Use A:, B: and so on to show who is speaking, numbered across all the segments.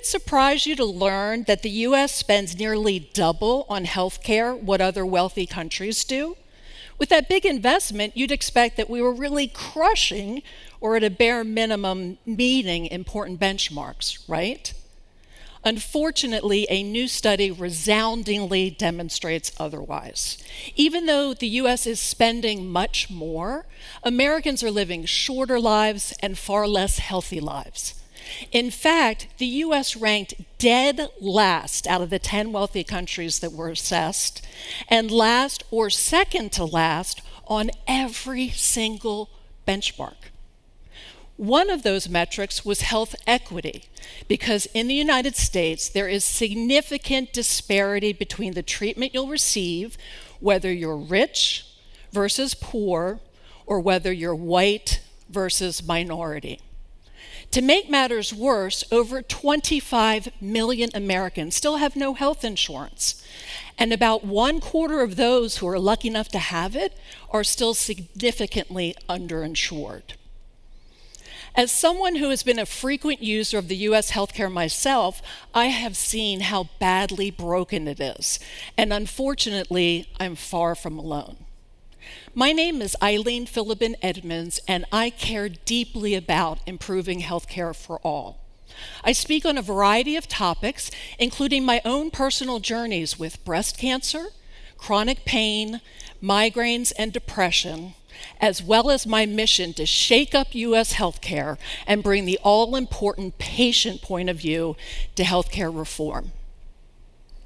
A: surprise you to learn that the US spends nearly double on healthcare what other wealthy countries do? With that big investment, you'd expect that we were really crushing, or at a bare minimum, meeting important benchmarks, right? Unfortunately, a new study resoundingly demonstrates otherwise. Even though the US is spending much more, Americans are living shorter lives and far less healthy lives. In fact, the US ranked dead last out of the 10 wealthy countries that were assessed, and last or second to last on every single benchmark. One of those metrics was health equity, because in the United States, there is significant disparity between the treatment you'll receive, whether you're rich versus poor, or whether you're white versus minority. To make matters worse, over 25 million Americans still have no health insurance, and about 1/4 of those who are lucky enough to have it are still significantly underinsured. As someone who has been a frequent user of the US healthcare myself, I have seen how badly broken it is, and unfortunately, I'm far from alone. My name is Eileen Philibin Edmonds, and I care deeply about improving healthcare for all. I speak on a variety of topics, including my own personal journeys with breast cancer, chronic pain, migraines, and depression, as well as my mission to shake up US healthcare and bring the all-important patient point of view to healthcare reform.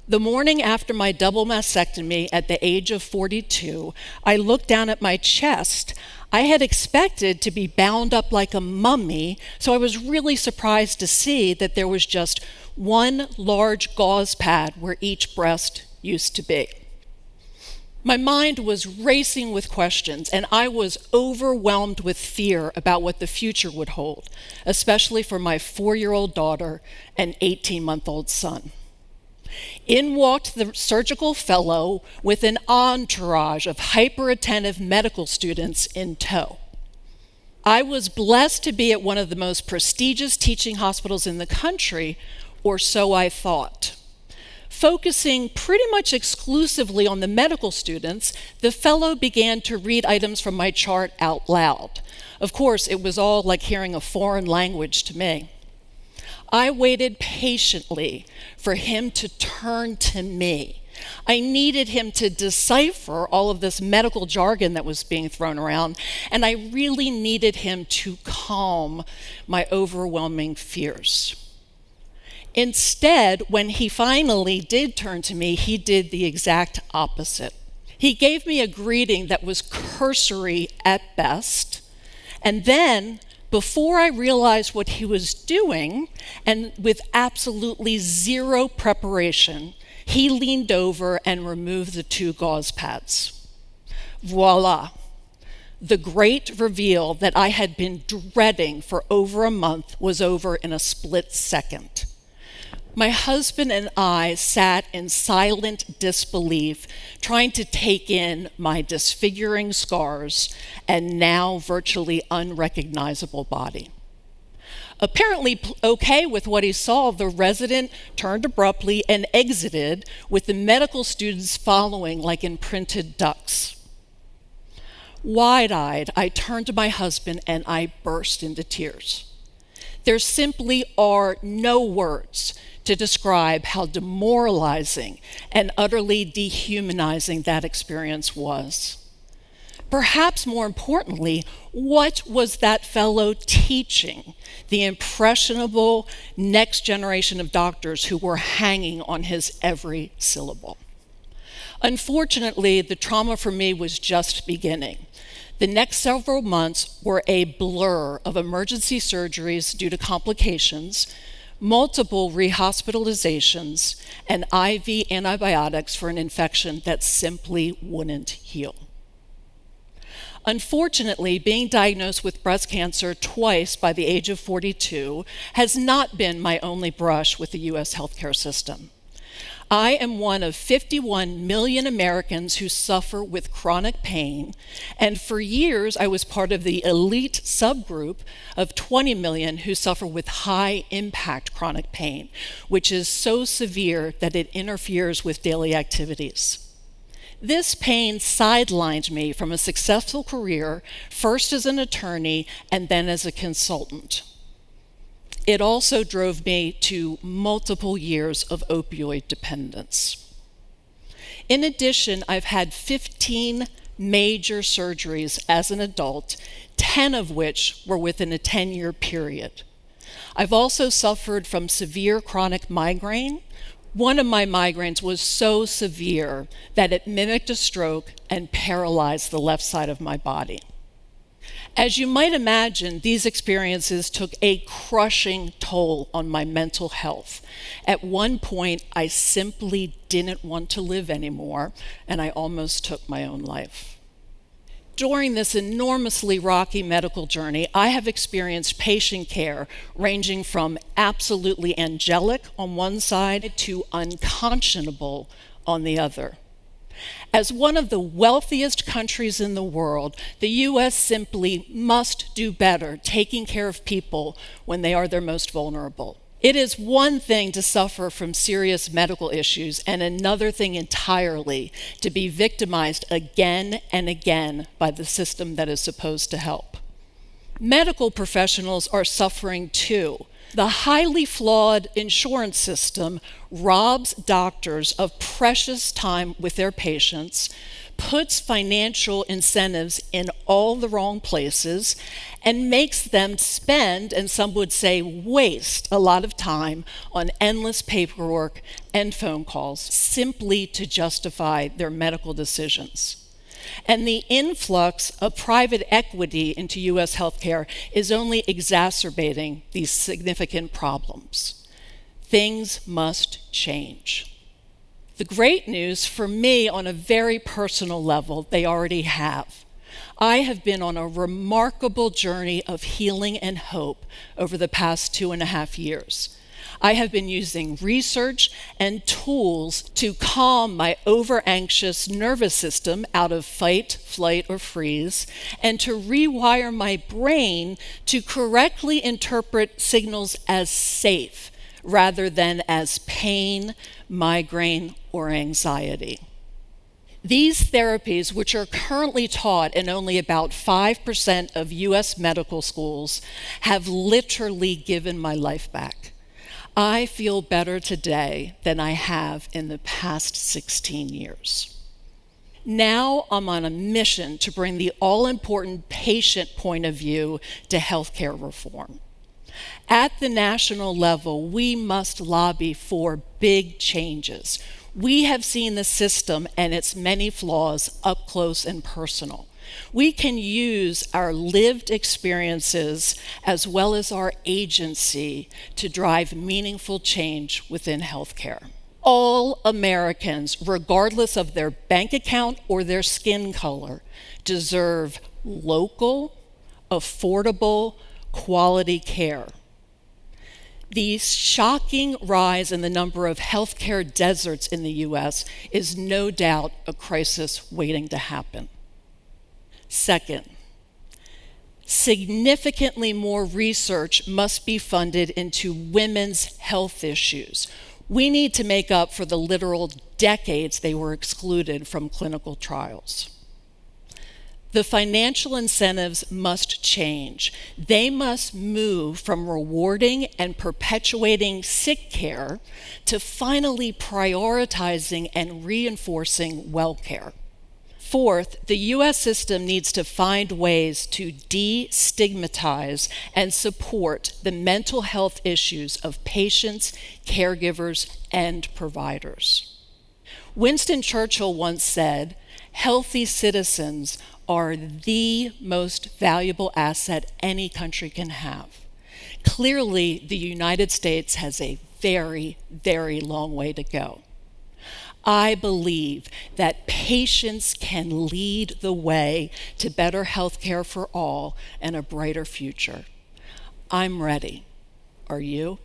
A: The morning after my double mastectomy at the age of 42, I looked down at my chest. I had expected to be bound up like a mummy, so I was really surprised to see that there was just one large gauze pad where each breast used to be. My mind was racing with questions, and I was overwhelmed with fear about what the future would hold, especially for my 4-year-old daughter and 18-month-old son. In walked the surgical fellow with an entourage of hyper-attentive medical students in tow. I was blessed to be at one of the most prestigious teaching hospitals in the country, or so I thought. Focusing pretty much exclusively on the medical students, the fellow began to read items from my chart out loud. Of course, it was all like hearing a foreign language to me. I waited patiently for him to turn to me. I needed him to decipher all of this medical jargon that was being thrown around, and I really needed him to calm my overwhelming fears. Instead, when he finally did turn to me, he did the exact opposite. He gave me a greeting that was cursory at best, and then, before I realized what he was doing, and with absolutely zero preparation, he leaned over and removed the 2 gauze pads. Voila! The great reveal that I had been dreading for over a month was over in a split second. My husband and I sat in silent disbelief, trying to take in my disfiguring scars and now virtually unrecognizable body. Apparently okay with what he saw, the resident turned abruptly and exited, with the medical students following like imprinted ducks. Wide-eyed, I turned to my husband and I burst into tears. There simply are no words to describe how demoralizing and utterly dehumanizing that experience was. Perhaps more importantly, what was that fellow teaching the impressionable next generation of doctors who were hanging on his every syllable? Unfortunately, the trauma for me was just beginning. The next several months were a blur of emergency surgeries due to complications, multiple rehospitalizations, and IV antibiotics for an infection that simply wouldn't heal. Unfortunately, being diagnosed with breast cancer twice by the age of 42 has not been my only brush with the US healthcare system. I am one of 51 million Americans who suffer with chronic pain, and for years I was part of the elite subgroup of 20 million who suffer with high impact chronic pain, which is so severe that it interferes with daily activities. This pain sidelined me from a successful career, first as an attorney and then as a consultant. It also drove me to multiple years of opioid dependence. In addition, I've had 15 major surgeries as an adult, 10 of which were within a 10-year period. I've also suffered from severe chronic migraine. One of my migraines was so severe that it mimicked a stroke and paralyzed the left side of my body. As you might imagine, these experiences took a crushing toll on my mental health. At one point, I simply didn't want to live anymore, and I almost took my own life. During this enormously rocky medical journey, I have experienced patient care ranging from absolutely angelic on one side to unconscionable on the other. As one of the wealthiest countries in the world, the U.S. simply must do better taking care of people when they are their most vulnerable. It is one thing to suffer from serious medical issues and another thing entirely to be victimized again and again by the system that is supposed to help. Medical professionals are suffering too. The highly flawed insurance system robs doctors of precious time with their patients, puts financial incentives in all the wrong places, and makes them spend, and some would say waste, a lot of time on endless paperwork and phone calls simply to justify their medical decisions. And the influx of private equity into U.S. healthcare is only exacerbating these significant problems. Things must change. The great news for me on a very personal level, they already have. I have been on a remarkable journey of healing and hope over the past 2.5 years. I have been using research and tools to calm my over-anxious nervous system out of fight, flight, or freeze, and to rewire my brain to correctly interpret signals as safe rather than as pain, migraine, or anxiety. These therapies, which are currently taught in only about 5% of U.S. medical schools, have literally given my life back. I feel better today than I have in the past 16 years. Now I'm on a mission to bring the all-important patient point of view to healthcare reform. At the national level, we must lobby for big changes. We have seen the system and its many flaws up close and personal. We can use our lived experiences as well as our agency to drive meaningful change within healthcare. All Americans, regardless of their bank account or their skin color, deserve local, affordable, quality care. The shocking rise in the number of healthcare deserts in the U.S. is no doubt a crisis waiting to happen. Second, significantly more research must be funded into women's health issues. We need to make up for the literal decades they were excluded from clinical trials. The financial incentives must change. They must move from rewarding and perpetuating sick care to finally prioritizing and reinforcing well care. Fourth, the U.S. system needs to find ways to destigmatize and support the mental health issues of patients, caregivers, and providers. Winston Churchill once said, "Healthy citizens are the most valuable asset any country can have." Clearly, the United States has a very, very long way to go. I believe that patients can lead the way to better health care for all and a brighter future. I'm ready. Are you?